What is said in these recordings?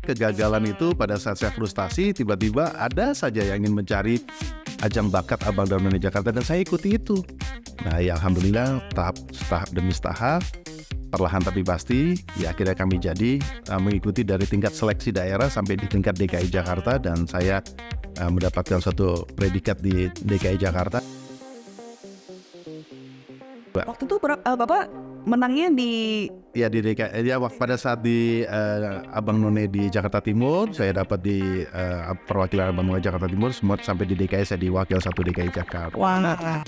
kegagalan itu pada saat saya frustasi, tiba-tiba ada saja yang ingin mencari ajang bakat Abang None Jakarta dan saya ikuti itu. Nah ya alhamdulillah tahap demi tahap, perlahan tapi pasti, ya akhirnya kami jadi mengikuti dari tingkat seleksi daerah sampai di tingkat DKI Jakarta dan saya mendapatkan suatu predikat di DKI Jakarta. Waktu itu Bapak menangnya di DKI ya, pada saat di Abang None di Jakarta Timur, saya dapat di perwakilan Abang None Jakarta Timur, semua sampai di DKI saya diwakil 1 DKI Jakarta. Wah.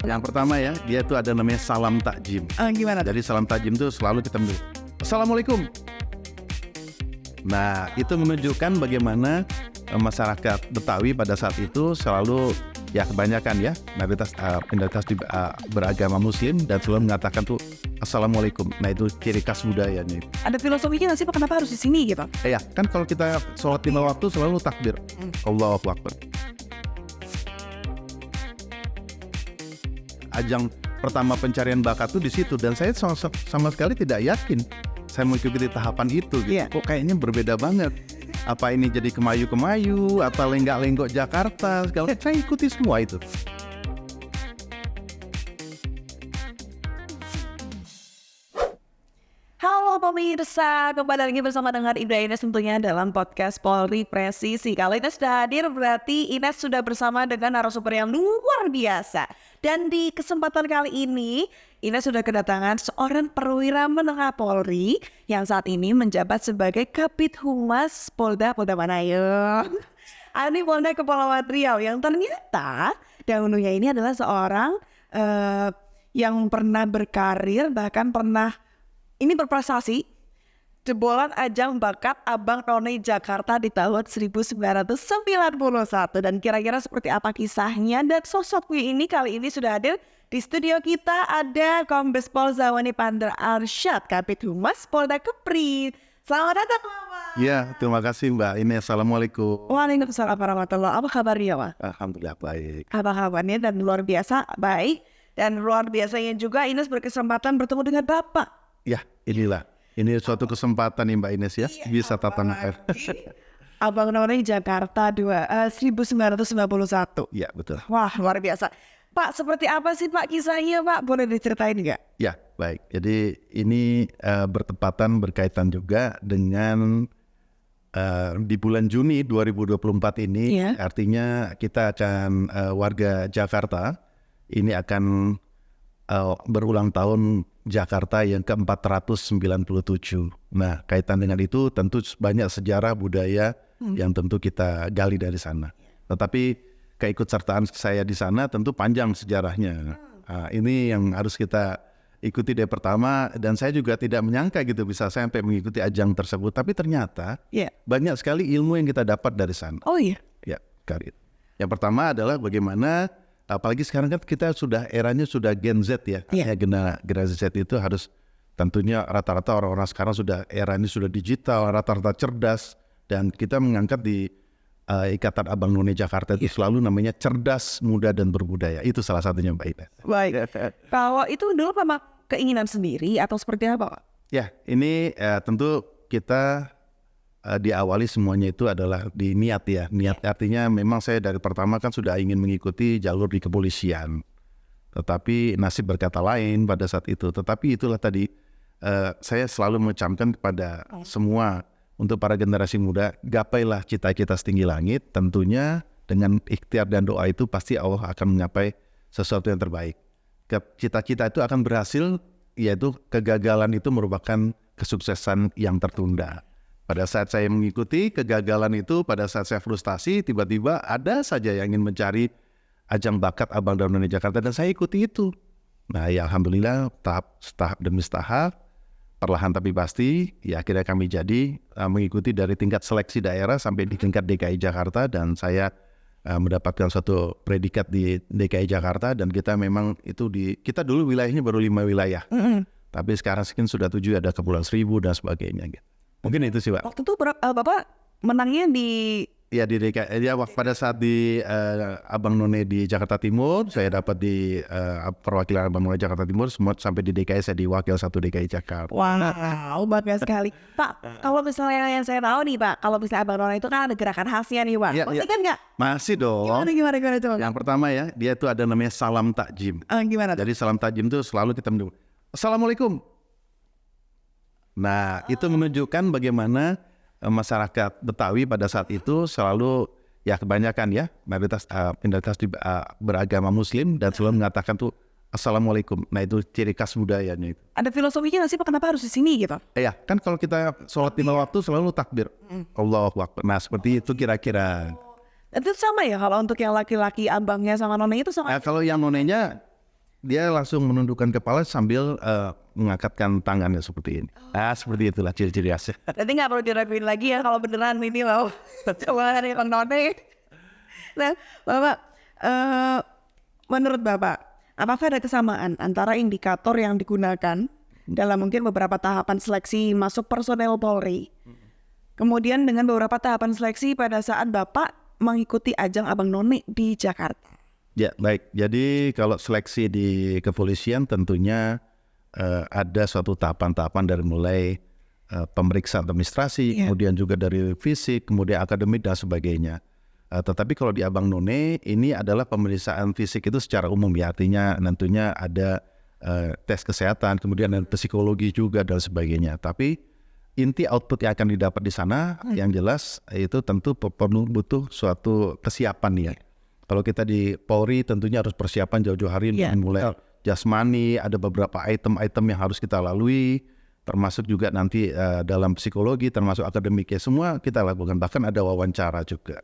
Yang pertama ya, dia tuh ada namanya salam takjim. Gimana? Jadi salam takjim tuh selalu kita bilang Assalamualaikum. Nah itu menunjukkan bagaimana masyarakat Betawi pada saat itu selalu ya kebanyakan ya mayoritas beragama Muslim dan selalu mengatakan tuh Assalamualaikum. Nah itu ciri khas budayanya. Ada filosofinya nggak sih Pak, kenapa harus di sini gitu? Ya kan kalau kita sholat 5 waktu selalu takbir Allahu Akbar. Ajang pertama pencarian bakat tuh di situ dan saya sama sekali tidak yakin saya mengikuti tahapan itu gitu. Kok kayaknya berbeda banget. Apa ini jadi kemayu-kemayu, apa lenggak-lenggok Jakarta, segala saya ikuti semua itu. Halo pemirsa, kembali lagi bersama dengan Ibda Ines tentunya dalam podcast Polri Presisi. Kalau Ines sudah hadir berarti Ines sudah bersama dengan narasumber yang luar biasa. Dan di kesempatan kali ini Ines sudah kedatangan seorang perwira menengah Polri yang saat ini menjabat sebagai Kabid Humas Polda Manayung. Ini Polda Kepulauan Riau yang ternyata dahulunya ini adalah seorang yang pernah berkarir bahkan pernah ini berprestasi jebolan ajang bakat Abang None Jakarta di tahun 1991 dan kira-kira seperti apa kisahnya dan sosoknya ini kali ini sudah hadir di studio kita ada Kombes Pol Zawani Pandra Arsyad Kabid Humas Polda Kepri. Selamat datang Bapak. Ya terima kasih Mbak Ines. Assalamualaikum. Waalaikumsalam warahmatullahi wabarakatuh. Apa kabarnya Pak? Alhamdulillah baik. Apa kabarnya dan luar biasa baik dan luar biasanya juga Ines berkesempatan bertemu dengan Bapak. Ya inilah. Ini suatu kesempatan nih Mbak Ines ya, bisa tatap air. Abang None Jakarta 1991. Ya betul. Wah luar biasa. Pak seperti apa sih Pak kisahnya Pak? Boleh diceritain nggak? Ya baik. Jadi ini bertepatan berkaitan juga dengan di bulan Juni 2024 ini. Artinya kita akan warga Jakarta ini akan berulang tahun Jakarta yang ke-497. Nah, kaitan dengan itu tentu banyak sejarah budaya yang tentu kita gali dari sana. Tetapi keikutsertaan saya di sana tentu panjang sejarahnya. Nah, ini yang harus kita ikuti dari pertama dan saya juga tidak menyangka gitu bisa sampai mengikuti ajang tersebut. Tapi ternyata banyak sekali ilmu yang kita dapat dari sana. Oh iya? Ya, Karit. Yang pertama adalah bagaimana apalagi sekarang kan kita eranya sudah Gen Z ya. Generasi Z itu harus tentunya rata-rata orang-orang sekarang era ini sudah digital, rata-rata cerdas dan kita mengangkat di Ikatan Abang None Jakarta itu selalu namanya cerdas, muda dan berbudaya. Itu salah satunya Mbak Ines. Baik. Kalau itu dulu memang keinginan sendiri atau seperti apa Pak? Ya, ini tentu kita diawali semuanya itu adalah di niat ya. Niat artinya memang saya dari pertama kan sudah ingin mengikuti jalur di kepolisian. Tetapi nasib berkata lain pada saat itu. Tetapi itulah tadi saya selalu mengucapkan kepada semua untuk para generasi muda, gapailah cita-cita setinggi langit. Tentunya dengan ikhtiar dan doa itu pasti Allah akan mencapai sesuatu yang terbaik. Cita-cita itu akan berhasil, yaitu kegagalan itu merupakan kesuksesan yang tertunda. Pada saat saya mengikuti kegagalan itu, pada saat saya frustasi, tiba-tiba ada saja yang ingin mencari ajang bakat Abang None Jakarta dan saya ikuti itu. Nah ya alhamdulillah tahap demi tahap, perlahan tapi pasti, ya akhirnya kami jadi mengikuti dari tingkat seleksi daerah sampai di tingkat DKI Jakarta dan saya mendapatkan suatu predikat di DKI Jakarta dan kita memang itu kita dulu wilayahnya baru 5 wilayah. Tapi sekarang sudah 7, ada Kepulauan Seribu dan sebagainya gitu. Mungkin itu sih Pak. Waktu itu Bapak menangnya di Ya di DKI ya pada saat di Abang None di Jakarta Timur, saya dapat di perwakilan Abang None Jakarta Timur, semua sampai di DKI saya diwakil 1 DKI Jakarta. Wow, bangga sekali. Pak, kalau misalnya yang saya tahu nih Pak, kalau misalnya Abang None itu kan ada gerakan khasnya nih Pak. Iya, Masih iya. kan nggak? Masih dong. Gimana coba? Yang pertama ya, dia itu ada namanya salam takjim. Gimana tuh? Jadi salam takjim itu selalu kita menunggu. Assalamualaikum. Nah, itu menunjukkan bagaimana masyarakat Betawi pada saat itu selalu ya kebanyakan ya mayoritas beragama Muslim dan selalu mengatakan tuh Assalamualaikum. Nah itu ciri khas budayanya itu. Ada filosofinya nggak sih Pak, kenapa harus di sini gitu? Ya kan kalau kita sholat 5 waktu selalu takbir. Allahu Akbar. Nah seperti itu kira-kira. Itu sama ya kalau untuk yang laki-laki abangnya sama nonenya itu sama? Kalau yang nonenya dia langsung menundukkan kepala sambil mengangkatkan tangannya seperti ini. Seperti itulah ciri-ciri khasnya. Berarti nggak perlu diraguin lagi ya kalau beneran ini loh. Coba dari Bang None. Nah, Bapak, menurut Bapak, apakah ada kesamaan antara indikator yang digunakan dalam mungkin beberapa tahapan seleksi masuk personel Polri, kemudian dengan beberapa tahapan seleksi pada saat Bapak mengikuti ajang Abang None di Jakarta? Ya baik, jadi kalau seleksi di kepolisian tentunya ada suatu tahapan-tahapan dari mulai pemeriksaan administrasi, kemudian juga dari fisik, kemudian akademik dan sebagainya. Tetapi kalau di Abang None ini adalah pemeriksaan fisik itu secara umum ya, artinya tentunya ada tes kesehatan, kemudian ada psikologi juga dan sebagainya. Tapi inti output yang akan didapat di sana yang jelas itu tentu perlu butuh suatu kesiapan ya. Kalau kita di Polri tentunya harus persiapan jauh-jauh hari mulai jasmani, ada beberapa item-item yang harus kita lalui, termasuk juga nanti dalam psikologi, termasuk akademik ya, semua kita lakukan, bahkan ada wawancara juga.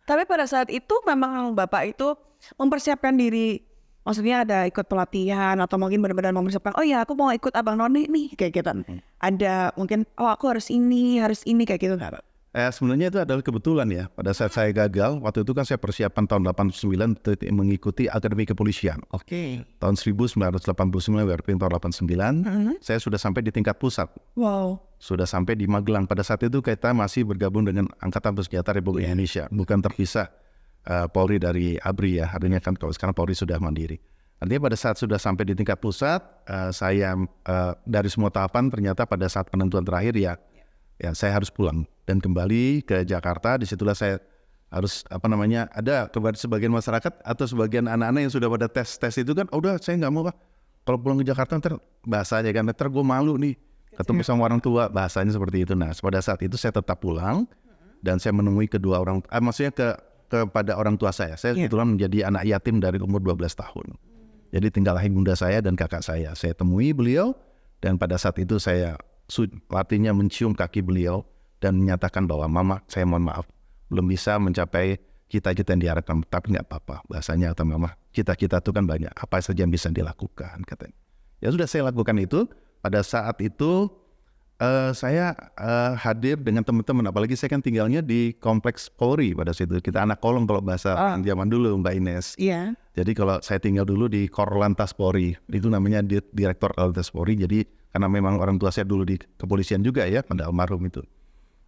Tapi pada saat itu memang Bapak itu mempersiapkan diri, maksudnya ada ikut pelatihan atau mungkin benar-benar mempersiapkan, oh ya aku mau ikut Abang None nih kayak gitu. Ada mungkin, oh aku harus ini kayak gitu nggak Pak? Sebenarnya itu adalah kebetulan ya. Pada saat saya gagal, waktu itu kan saya persiapan tahun 89 mengikuti Akademi Kepolisian. Tahun 1989, tahun 89, saya sudah sampai di tingkat pusat. Wow. Sudah sampai di Magelang. Pada saat itu kita masih bergabung dengan Angkatan Bersenjata Republik Indonesia. Bukan terpisah Polri dari ABRI ya. Artinya kan kalau sekarang Polri sudah mandiri. Artinya pada saat sudah sampai di tingkat pusat, saya dari semua tahapan ternyata pada saat penentuan terakhir ya saya harus pulang dan kembali ke Jakarta. Disitulah saya harus ada sebagian masyarakat atau sebagian anak-anak yang sudah pada tes itu kan, udah saya nggak mau Pak, kalau pulang ke Jakarta ntar bahasanya kan, ntar gue malu nih ketemu sama orang tua, bahasanya seperti itu. Nah pada saat itu saya tetap pulang dan saya menemui kedua orang, maksudnya kepada orang tua saya kebetulan menjadi anak yatim dari umur 12 tahun. Jadi tinggal ibunda saya dan kakak saya temui beliau, dan pada saat itu saya artinya mencium kaki beliau dan menyatakan bahwa mama, saya mohon maaf belum bisa mencapai cita-cita yang diharapkan, tapi nggak apa-apa, bahasanya atau mama, cita-cita itu kan banyak, apa saja yang bisa dilakukan, katanya. Ya sudah saya lakukan itu. Pada saat itu saya hadir dengan teman-teman, apalagi saya kan tinggalnya di kompleks Polri pada situ, kita anak kolong kalau bahasa zaman dulu Mbak Ines. Iya. Jadi kalau saya tinggal dulu di Korlantas Polri, itu namanya Direktur Korlantas Polri. Jadi karena memang orang tua saya dulu di kepolisian juga ya, pada almarhum itu.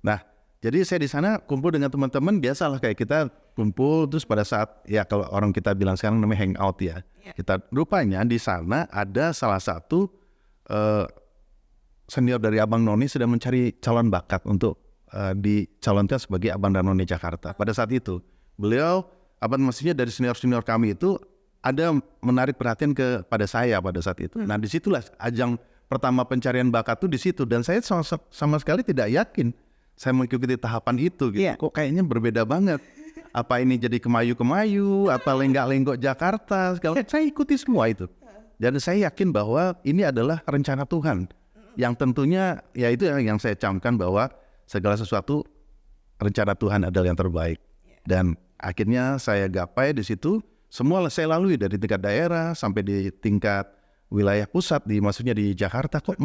Nah, jadi saya di sana kumpul dengan teman-teman, biasalah kayak kita kumpul, terus pada saat ya kalau orang kita bilang sekarang namanya hangout ya. Kita rupanya di sana ada salah satu senior dari Abang None sedang mencari calon bakat untuk dicalonkan sebagai Abang None Jakarta. Pada saat itu beliau maksudnya dari senior-senior kami itu ada menarik perhatian kepada saya pada saat itu. Nah disitulah ajang pertama pencarian bakat tuh di situ, dan saya sama sekali tidak yakin saya mengikuti tahapan itu gitu. Kok kayaknya berbeda banget. Apa ini jadi kemayu-kemayu, apa lenggak-lenggok Jakarta, segala. Saya ikuti semua itu. Dan saya yakin bahwa ini adalah rencana Tuhan. Yang tentunya ya itu yang saya camkan bahwa segala sesuatu rencana Tuhan adalah yang terbaik. Dan akhirnya saya gapai di situ. Semua saya lalui dari tingkat daerah sampai di tingkat wilayah pusat, maksudnya di Jakarta, kok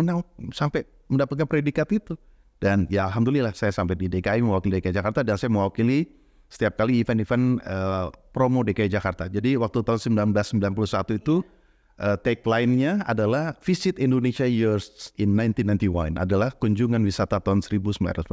sampai mendapatkan predikat itu. Dan ya alhamdulillah saya sampai di DKI, mewakili DKI Jakarta, dan saya mewakili setiap kali event-event promo DKI Jakarta. Jadi waktu tahun 1991 itu tagline-nya adalah Visit Indonesia Years in 1991, adalah kunjungan wisata tahun 1991.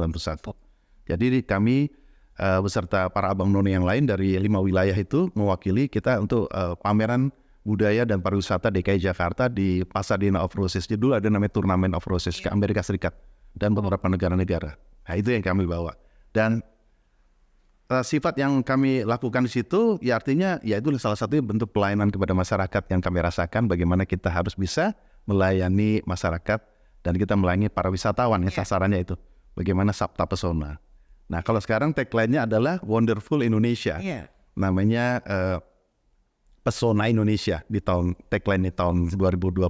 Jadi kami beserta para abang none yang lain dari 5 wilayah itu mewakili kita untuk pameran budaya dan pariwisata DKI Jakarta di Pasadena Off Roses. Jadi dulu ada namanya Turnamen Off Roses ke Amerika Serikat dan beberapa negara-negara. Nah itu yang kami bawa. Dan sifat yang kami lakukan di situ, ya artinya ya itu salah satu bentuk pelayanan kepada masyarakat yang kami rasakan. Bagaimana kita harus bisa melayani masyarakat dan kita melayani para wisatawan ya sasarannya itu. Bagaimana sabta pesona. Nah kalau sekarang tagline-nya adalah Wonderful Indonesia. Namanya Pesona Indonesia di tagline di tahun 2024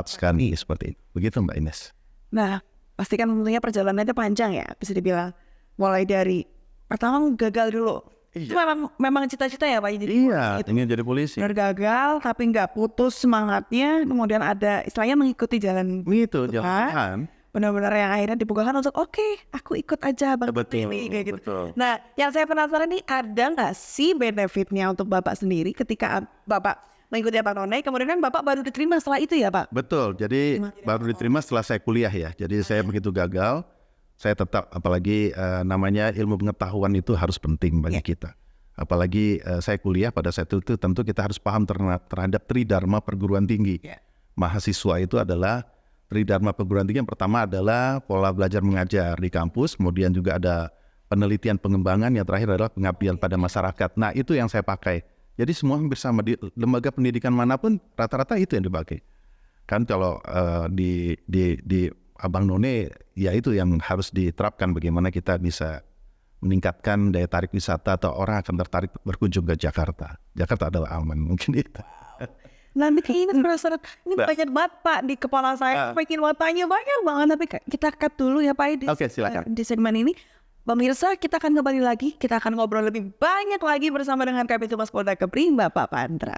sekali seperti itu. Begitu Mbak Ines. Nah, pastikan tentunya perjalanannya panjang ya, bisa dibilang. Mulai dari pertama gagal dulu. Itu memang cita-cita ya Pak? Jadi ingin jadi polisi. Benar gagal, tapi nggak putus semangatnya. Kemudian ada istilahnya mengikuti jalan itu, jalan. Benar-benar yang akhirnya dibukakan untuk aku ikut aja Bang. Betul. Nah, yang saya penasaran nih, ada nggak sih benefitnya untuk Bapak sendiri ketika Bapak mengikuti Abang None, kemudian kan Bapak baru diterima setelah itu ya Pak? Betul, jadi baru diterima setelah saya kuliah ya. Jadi saya begitu gagal, saya tetap apalagi namanya ilmu pengetahuan itu harus penting bagi kita. Apalagi saya kuliah pada saat itu tentu kita harus paham terhadap Tridharma perguruan tinggi. Mahasiswa itu adalah Tridharma perguruan tinggi yang pertama adalah pola belajar mengajar di kampus, kemudian juga ada penelitian pengembangan, yang terakhir adalah pengabdian pada masyarakat. Nah itu yang saya pakai. Jadi semua bersama di lembaga pendidikan manapun rata-rata itu yang dipakai. Kan kalau di Abang None ya itu yang harus diterapkan, bagaimana kita bisa meningkatkan daya tarik wisata atau orang akan tertarik berkunjung ke Jakarta. Jakarta adalah aman, mungkin itu. Nanti kayaknya penasaran, ini banyak banget Pak di kepala saya, pengen mau tanya banyak banget, tapi kita cut dulu ya Pak silakan. Di segmen ini. Pemirsa, kita akan kembali lagi, kita akan ngobrol lebih banyak lagi bersama dengan Kabitumas Polda Kepri, Bapak Pandra.